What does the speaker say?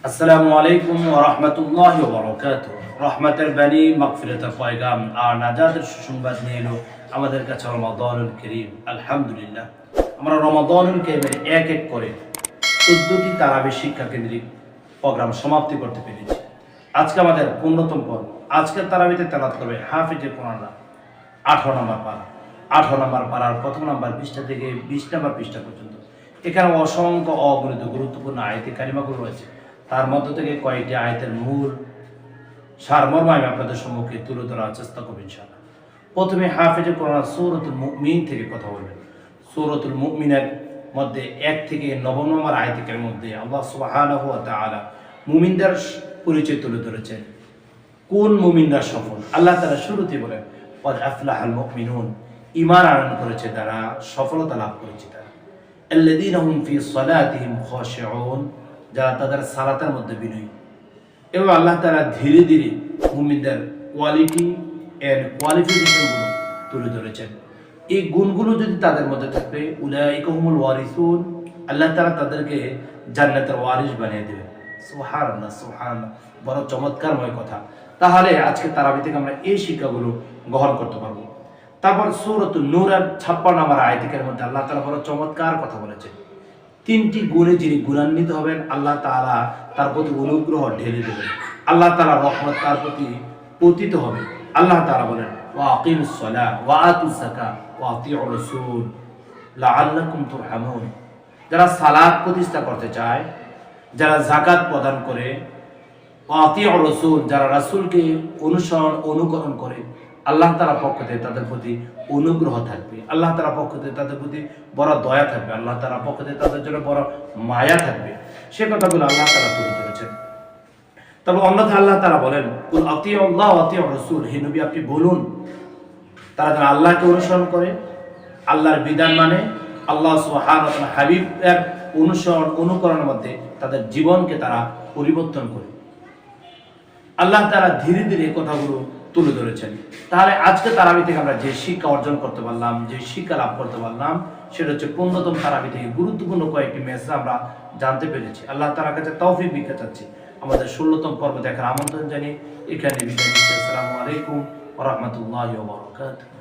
আসসালামু আলাইকুম ওয়া রাহমাতুল্লাহি ওয়া বারাকাতুহু। রহমতের বাণী, মাগফিরাতের পয়গাম আর নাজাতের সুসংবাদ নিয়ে এলো আমাদের কাছে রমাদানুল কারীম। আলহামদুলিল্লাহ, আমরা রমাদানুল কারীমের এক এক করে 14টি তারাবি শিক্ষা কেন্দ্রিক প্রোগ্রাম সমাপ্তি করতে পেরেছি। আজকে আমাদের 15তম পর্ব। আজকের তারাবিতে তেলাওয়াত করবে হাফিজে কোরআন 18 নম্বর পারা। 18 নম্বর পারার প্রথম নম্বর পৃষ্ঠা থেকে 20 নম্বর পৃষ্ঠা পর্যন্ত। এখানে অসংখ্য অগণিত গুরুত্বপূর্ণ আয়াতে কারিমাগুলো রয়েছে। তার মধ্য থেকে কয়েকটি আয়াতের মূল সারমর্ম আমি আপনাদের সম্মুখে তুলে ধরার চেষ্টা করব ইনশাআল্লাহ। প্রথমে হাফিজে কোরআন সূরাতুল মুমিন থেকে কথা বলবেন। সূরাতুল মুমিনের মধ্যে 1 থেকে 9 নম্বর আয়াতের মধ্যে আল্লাহ সুবহানাহু ওয়া তাআলা মুমিনদের পরিচয় তুলে ধরেছেন। কোন মুমিনরা সফল? আল্লাহ তাআলা শুরুতে বলেন ক্বাদ আফলাহাল মুমিনুন, ঈমান আনয়ন করেছে তারা, সফলতা লাভ করেছে তারা। আল্লাযীনা হুম ফি সালাতিহিম খাশিউন, যারা তাদের সালাতের মধ্যে বিনয়ী। এবং আল্লাহ তাআলা ধীরে ধীরে মুমিনদের কোয়ালিটি এন্ড কোয়ালিফিকেশনগুলো তুলে ধরেছেন। এই গুণগুলো যদি তাদের মধ্যে থাকে, উলাইকা হুমুল ওয়ারিসুন, আল্লাহ তাআলা তাদেরকে জান্নাতের ওয়ারিস বানিয়ে দেবেন। সুবহানাল্লাহ, সুবহানাল্লাহ, বড় চমৎকারময় কথা। তাহলে আজকে তারাবি থেকে আমরা এই শিক্ষাগুলো গ্রহণ করতে পারবো। তারপর সূরাতুন নূরের 56 নম্বর আয়াতের মধ্যে আল্লাহ তাআলা বড় চমৎকার কথা বলেছেন। 3টি গুণে যিনি গুণান্বিত হবেন, আল্লাহ তাআলা তার প্রতি অনুগ্রহ ঢেলে দেবেন। আল্লাহ তাআলা রহমত তার প্রতি পতিত হবে। আল্লাহ তাআলা বলেন ওয়া আকিমুস সালাহ ওয়া আতুজ যাকাত ওয়া আতিউর রাসূল লাআল্লাকুম তুরহামুন। যারা সালাত প্রতিষ্ঠা করতে চায়, যারা যাকাত প্রদান করে, ওয়া আতিউর রাসূল, যারা রাসূলকে অনুসরণ অনুকরণ করে, আল্লাহ তাআলার পক্ষ থেকে তাদের প্রতি অনুগ্রহ থাকবে। আল্লাহ তাআলার পক্ষ থেকে তাদের প্রতি বড় দয়া থাকবে। আল্লাহ তাআলার পক্ষ থেকে তাদের জন্য বড় মায়া থাকবে। সে কথাগুলো আল্লাহ তাআলা তুলে ধরেছেন। তবে অন্যথায় আল্লাহ তাআলা বলেন কুল আতিউল্লাহ ওয়া আতিউর রাসূল, হে নবী আপনি বলুন তারা যেন আল্লাহকে অনুসরণ করে, আল্লাহর বিধান মানে, আল্লাহ সুবহানাহু ওয়া তাআলা হাবিবের অনুসরণ অনুকরণের মধ্যে তাদের জীবনকে তারা পরিবর্তন করে। আল্লাহ তাআলা ধীরে ধীরে কথাগুলো তুলে ধরেছেন। তাহলে আজকে তারাবি থেকে আমরা যে শিক্ষা অর্জন করতে পারলাম, যে শিক্ষা লাভ করতে পারলাম, সেটা হচ্ছে 15তম তারাবি থেকে গুরুত্বপূর্ণ কয়েকটি মেসেজ আমরা জানতে পেরেছি। আল্লাহ তাআলার কাছে তৌফিক ভিক্ষা চাচ্ছি। আমাদের 16তম পর্ব দেখার আমন্ত্রণ জানিয়ে এখানে বিদায় নিচ্ছি। আসসালামু আলাইকুম ওয়া রাহমাতুল্লাহি ওয়া বারাকাতুহু।